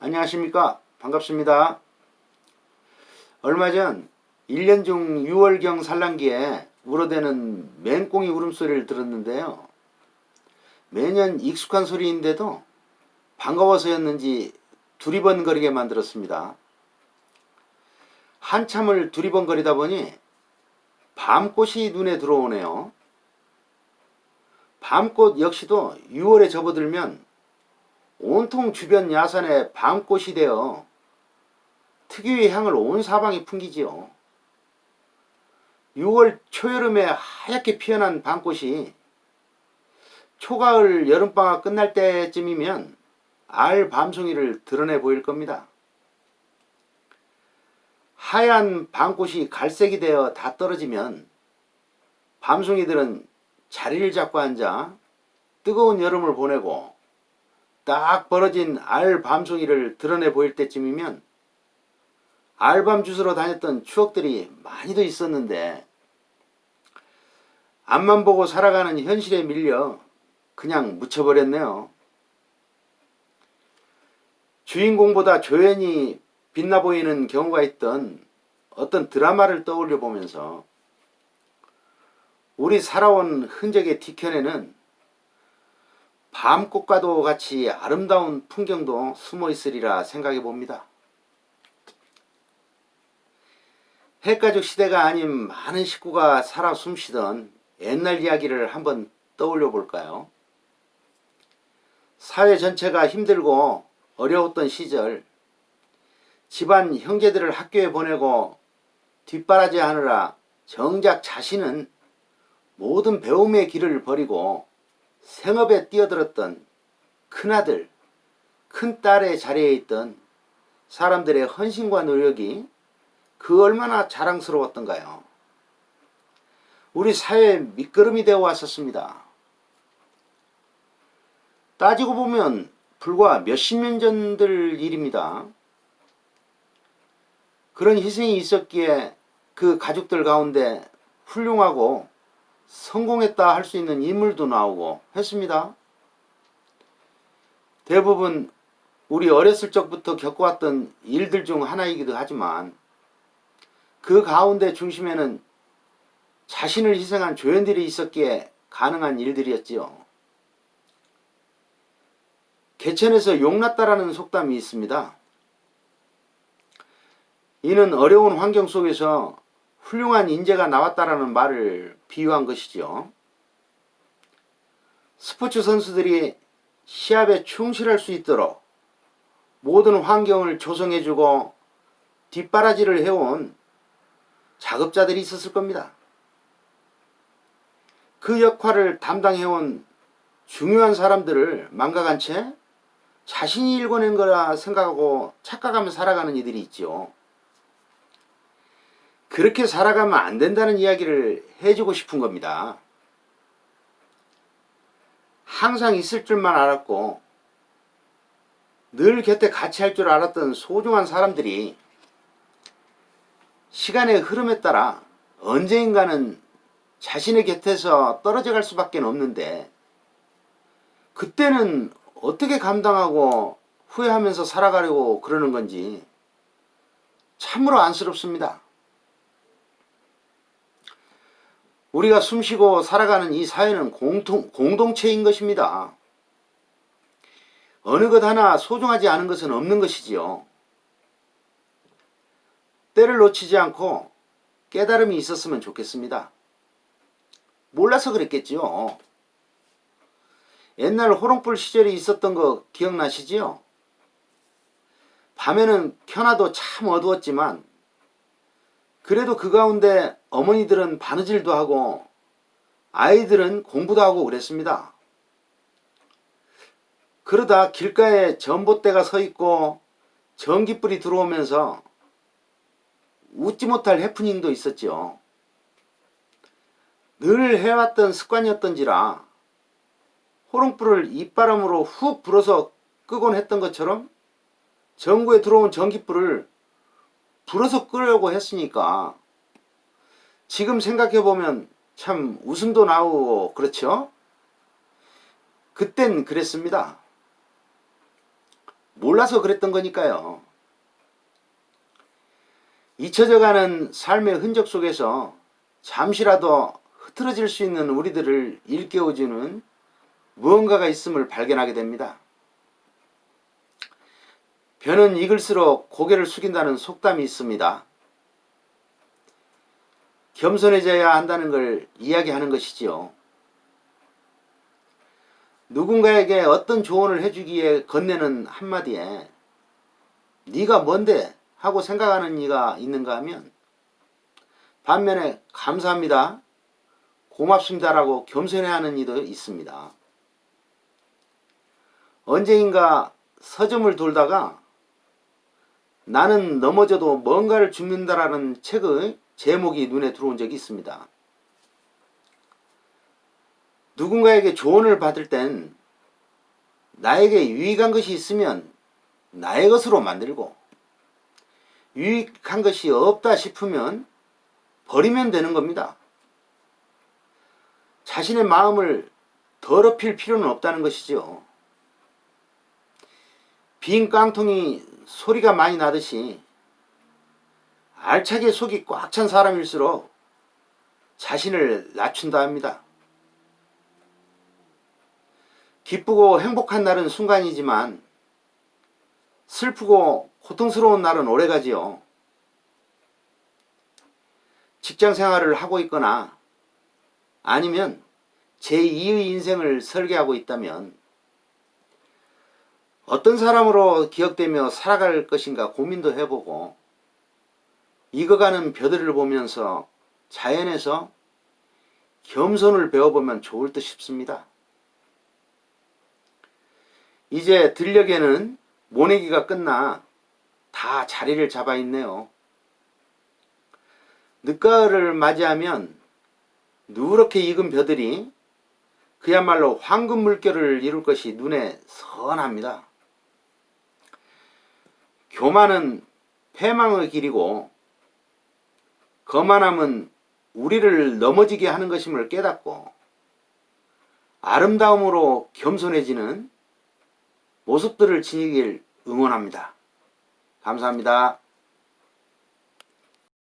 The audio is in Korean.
안녕하십니까. 반갑습니다. 얼마 전 1년 중 6월경 산란기에 울어대는 맹꽁이 울음소리를 들었는데요. 매년 익숙한 소리인데도 반가워서였는지 두리번거리게 만들었습니다. 한참을 두리번거리다 보니 밤꽃이 눈에 들어오네요. 밤꽃 역시도 6월에 접어들면 온통 주변 야산에 밤꽃이 되어 특유의 향을 온 사방에 풍기지요. 6월 초여름에 하얗게 피어난 밤꽃이 초가을 여름방학 끝날 때쯤이면 알 밤송이를 드러내 보일 겁니다. 하얀 밤꽃이 갈색이 되어 다 떨어지면 밤송이들은 자리를 잡고 앉아 뜨거운 여름을 보내고 딱 벌어진 알 밤송이를 드러내 보일 때쯤이면 알밤 주스러 다녔던 추억들이 많이도 있었는데 앞만 보고 살아가는 현실에 밀려 그냥 묻혀버렸네요. 주인공보다 조연이 빛나 보이는 경우가 있던 어떤 드라마를 떠올려 보면서 우리 살아온 흔적의 뒤편에는 밤꽃과도 같이 아름다운 풍경도 숨어 있으리라 생각해 봅니다. 핵가족 시대가 아닌 많은 식구가 살아 숨쉬던 옛날 이야기를 한번 떠올려 볼까요? 사회 전체가 힘들고 어려웠던 시절 집안 형제들을 학교에 보내고 뒷바라지 하느라 정작 자신은 모든 배움의 길을 버리고 생업에 뛰어들었던 큰아들, 큰딸의 자리에 있던 사람들의 헌신과 노력이 그 얼마나 자랑스러웠던가요. 우리 사회의 밑거름이 되어 왔었습니다. 따지고 보면 불과 몇십 년 전들 일입니다. 그런 희생이 있었기에 그 가족들 가운데 훌륭하고 성공했다 할 수 있는 인물도 나오고 했습니다. 대부분 우리 어렸을 적부터 겪어왔던 일들 중 하나이기도 하지만 그 가운데 중심에는 자신을 희생한 조연들이 있었기에 가능한 일들이었지요. 개천에서 용났다라는 속담이 있습니다. 이는 어려운 환경 속에서 훌륭한 인재가 나왔다라는 말을 비유한 것이죠. 스포츠 선수들이 시합에 충실할 수 있도록 모든 환경을 조성해주고 뒷바라지를 해온 작업자들이 있었을 겁니다. 그 역할을 담당해온 중요한 사람들을 망각한 채 자신이 일궈낸 거라 생각하고 착각하며 살아가는 이들이 있죠. 그렇게 살아가면 안 된다는 이야기를 해주고 싶은 겁니다. 항상 있을 줄만 알았고 늘 곁에 같이 할 줄 알았던 소중한 사람들이 시간의 흐름에 따라 언젠가는 자신의 곁에서 떨어져 갈 수밖에 없는데 그때는 어떻게 감당하고 후회하면서 살아가려고 그러는 건지 참으로 안쓰럽습니다. 우리가 숨쉬고 살아가는 이 사회는 공동체인 것입니다. 어느 것 하나 소중하지 않은 것은 없는 것이지요. 때를 놓치지 않고 깨달음이 있었으면 좋겠습니다. 몰라서 그랬겠지요. 옛날 호롱불 시절이 있었던 거 기억나시지요? 밤에는 켜놔도 참 어두웠지만 그래도 그 가운데 어머니들은 바느질도 하고 아이들은 공부도 하고 그랬습니다. 그러다 길가에 전봇대가 서 있고 전기불이 들어오면서 웃지 못할 해프닝도 있었죠. 늘 해왔던 습관이었던지라 호롱불을 입바람으로 훅 불어서 끄곤 했던 것처럼 전구에 들어온 전기불을 불어서 끄려고 했으니까 지금 생각해보면 참 웃음도 나오고 그렇죠? 그땐 그랬습니다. 몰라서 그랬던 거니까요. 잊혀져가는 삶의 흔적 속에서 잠시라도 흐트러질 수 있는 우리들을 일깨워주는 무언가가 있음을 발견하게 됩니다. 벼는 익을수록 고개를 숙인다는 속담이 있습니다. 겸손해져야 한다는 걸 이야기하는 것이지요. 누군가에게 어떤 조언을 해주기에 건네는 한마디에 네가 뭔데? 하고 생각하는 이가 있는가 하면 반면에 감사합니다, 고맙습니다라고 겸손해하는 이도 있습니다. 언제인가 서점을 돌다가 나는 넘어져도 뭔가를 죽는다라는 책의 제목이 눈에 들어온 적이 있습니다. 누군가에게 조언을 받을 땐 나에게 유익한 것이 있으면 나의 것으로 만들고 유익한 것이 없다 싶으면 버리면 되는 겁니다. 자신의 마음을 더럽힐 필요는 없다는 것이죠. 빈 깡통이 소리가 많이 나듯이 알차게 속이 꽉 찬 사람일수록 자신을 낮춘다 합니다. 기쁘고 행복한 날은 순간이지만 슬프고 고통스러운 날은 오래가지요. 직장 생활을 하고 있거나 아니면 제2의 인생을 설계하고 있다면 어떤 사람으로 기억되며 살아갈 것인가 고민도 해보고 익어가는 벼들을 보면서 자연에서 겸손을 배워보면 좋을 듯 싶습니다. 이제 들녘에는 모내기가 끝나 다 자리를 잡아 있네요. 늦가을을 맞이하면 누렇게 익은 벼들이 그야말로 황금 물결을 이룰 것이 눈에 선합니다. 교만은 패망의 길이고 거만함은 우리를 넘어지게 하는 것임을 깨닫고 아름다움으로 겸손해지는 모습들을 지니길 응원합니다. 감사합니다.